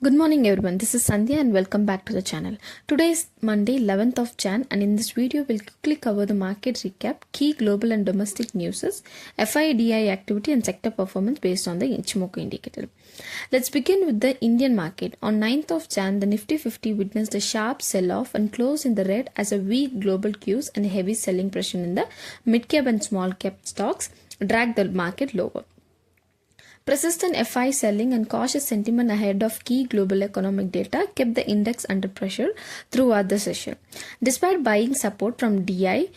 Good morning everyone, this is Sandhya and welcome back to the channel. Today is Monday 11th of Jan and in this video we'll quickly cover the market recap, key global and domestic news, FIDI activity and sector performance based on the Ichimoku indicator. Let's begin with the Indian market. On 9th of Jan, the Nifty 50 witnessed a sharp sell-off and closed in the red as a weak global cues and heavy selling pressure in the mid-cap and small-cap stocks dragged the market lower. Persistent FI selling and cautious sentiment ahead of key global economic data kept the index under pressure throughout the session. Despite buying support from DI,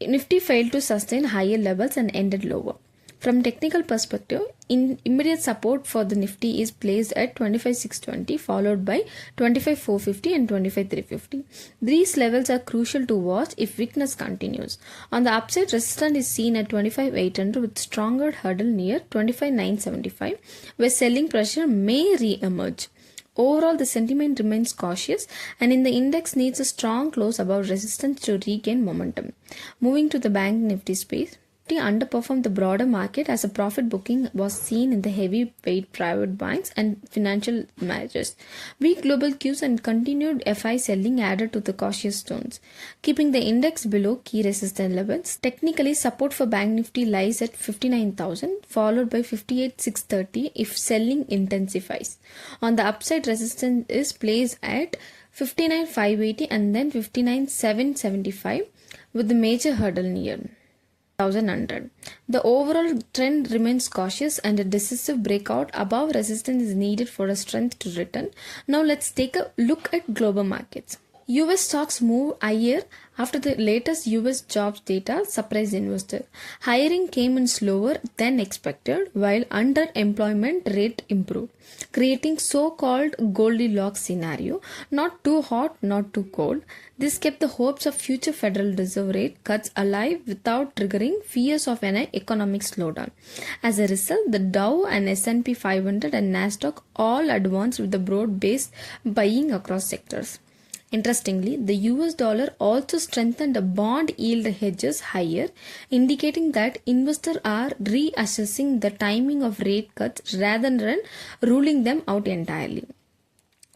Nifty failed to sustain higher levels and ended lower. From technical perspective, immediate support for the Nifty is placed at 25,620 followed by 25,450 and 25,350. These levels are crucial to watch if weakness continues. On the upside, resistance is seen at 25,800 with stronger hurdle near 25,975 where selling pressure may re-emerge. Overall, the sentiment remains cautious and in the index needs a strong close above resistance to regain momentum. Moving to the bank Nifty space, Nifty underperformed the broader market as a profit booking was seen in the heavyweight private banks and financial managers. Weak global cues and continued FI selling added to the cautious tones, keeping the index below key resistance levels. Technically, support for Bank Nifty lies at 59,000 followed by 58,630 if selling intensifies. On the upside, resistance is placed at 59,580 and then 59,775 with the major hurdle near 1,100. The overall trend remains cautious and a decisive breakout above resistance is needed for a strength to return. Now let's take a look at global markets. US stocks move higher after the latest US jobs data surprised investors. Hiring came in slower than expected while underemployment rate improved, creating so-called Goldilocks scenario, not too hot, not too cold. This kept the hopes of future Federal Reserve rate cuts alive without triggering fears of an economic slowdown. As a result, the Dow and S&P 500 and Nasdaq all advanced with the broad-based buying across sectors. Interestingly, the US dollar also strengthened the bond yield hedges higher, indicating that investors are reassessing the timing of rate cuts rather than ruling them out entirely.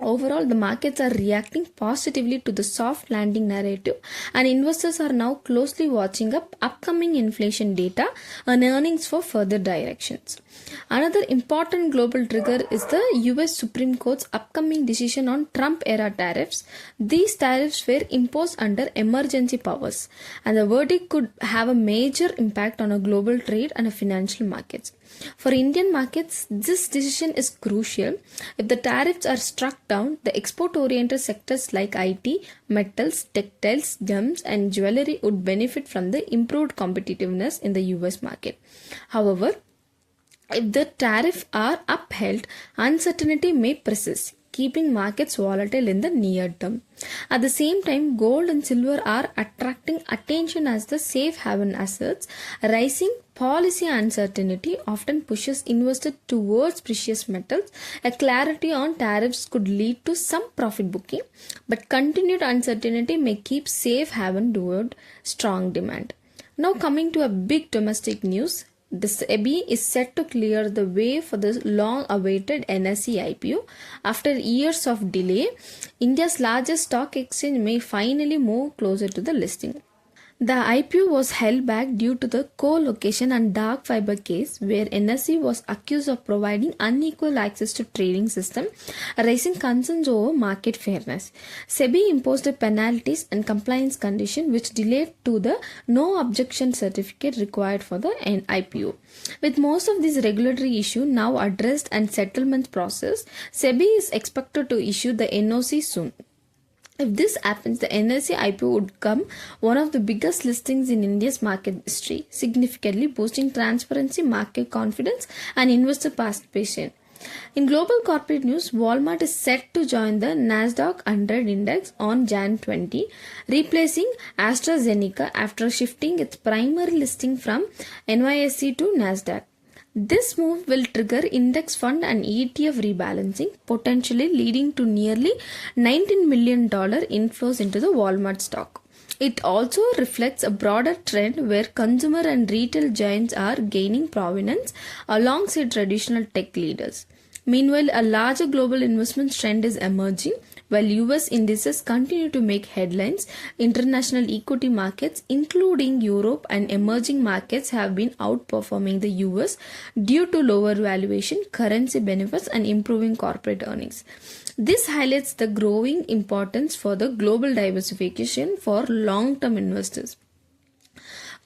Overall, the markets are reacting positively to the soft landing narrative and investors are now closely watching up upcoming inflation data and earnings for further directions. Another important global trigger is the US Supreme Court's upcoming decision on Trump-era tariffs. These tariffs were imposed under emergency powers and the verdict could have a major impact on a global trade and financial markets. For Indian markets, this decision is crucial. If the tariffs are struck down, the export-oriented sectors like IT, metals, textiles, gems and jewelry would benefit from the improved competitiveness in the US market. However, if the tariffs are upheld, uncertainty may persist, keeping markets volatile in the near term. At the same time, gold and silver are attracting attention as the safe haven assets. Rising policy uncertainty often pushes investors towards precious metals. A clarity on tariffs could lead to some profit booking, but continued uncertainty may keep safe haven toward strong demand. Now coming to a big domestic news. The SEBI is set to clear the way for the long-awaited NSE IPO. After years of delay, India's largest stock exchange may finally move closer to the listing. The IPO was held back due to the co-location and dark fiber case where NSE was accused of providing unequal access to trading system, raising concerns over market fairness. SEBI imposed penalties and compliance conditions which delayed to the no objection certificate required for the IPO. With most of these regulatory issues now addressed and settlement process, SEBI is expected to issue the NOC soon. If this happens, the NSE IPO would become one of the biggest listings in India's market history, significantly boosting transparency, market confidence, and investor participation. In global corporate news, Walmart is set to join the Nasdaq 100 index on Jan 20, replacing AstraZeneca after shifting its primary listing from NYSE to Nasdaq. This move will trigger index fund and ETF rebalancing, potentially leading to nearly $19 million inflows into the Walmart stock. It also reflects a broader trend where consumer and retail giants are gaining prominence alongside traditional tech leaders. Meanwhile, a larger global investment trend is emerging. While US indices continue to make headlines, international equity markets, including Europe and emerging markets, have been outperforming the US due to lower valuation, currency benefits, and improving corporate earnings. This highlights the growing importance for the global diversification for long-term investors.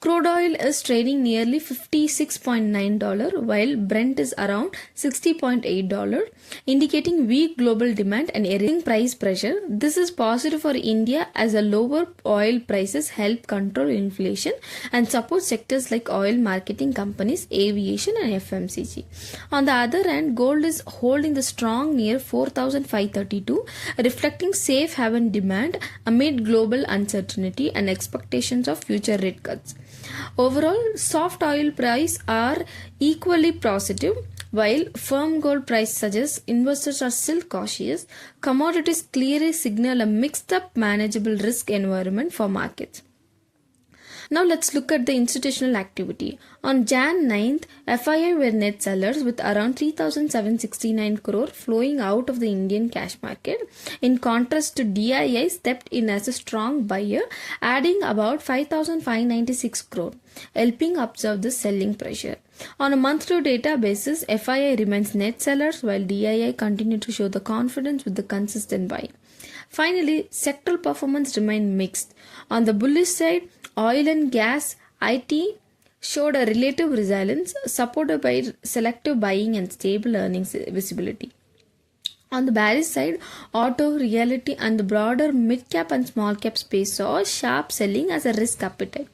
Crude oil is trading nearly $56.9 while Brent is around $60.8, indicating weak global demand and rising price pressure. This is positive for India as a lower oil prices help control inflation and support sectors like oil marketing companies, aviation and FMCG. On the other hand, gold is holding the strong near 4,532, reflecting safe haven demand amid global uncertainty and expectations of future rate cuts. Overall, soft oil prices are equally positive, while firm gold price suggests investors are still cautious. Commodities clearly signal a mixed up, manageable risk environment for markets. Now let's look at the institutional activity. On Jan 9th, FII were net sellers with around 3,769 crore flowing out of the Indian cash market. In contrast to DII stepped in as a strong buyer, adding about 5,596 crore, helping observe the selling pressure. On a month-to data basis, FII remains net sellers while DII continue to show the confidence with the consistent buying. Finally, sectoral performance remained mixed. On the bullish side, oil and gas, IT showed a relative resilience supported by selective buying and stable earnings visibility. On the bearish side, auto, realty and the broader mid-cap and small-cap space saw sharp selling as a risk appetite.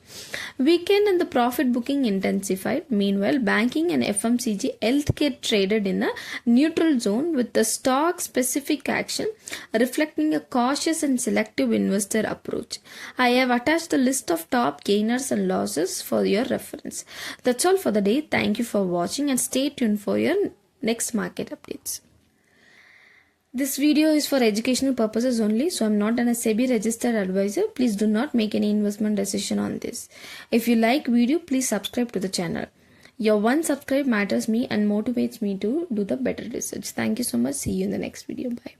Weekend and the profit booking intensified. Meanwhile, banking and FMCG healthcare traded in a neutral zone with the stock-specific action reflecting a cautious and selective investor approach. I have attached the list of top gainers and losses for your reference. That's all for the day. Thank you for watching and stay tuned for your next market updates. This video is for educational purposes only, so I'm not an SEBI registered advisor. Please do not make any investment decision on this. If you like video, please subscribe to the channel. Your one subscribe matters me and motivates me to do the better research. Thank you so much. See you in the next video. Bye.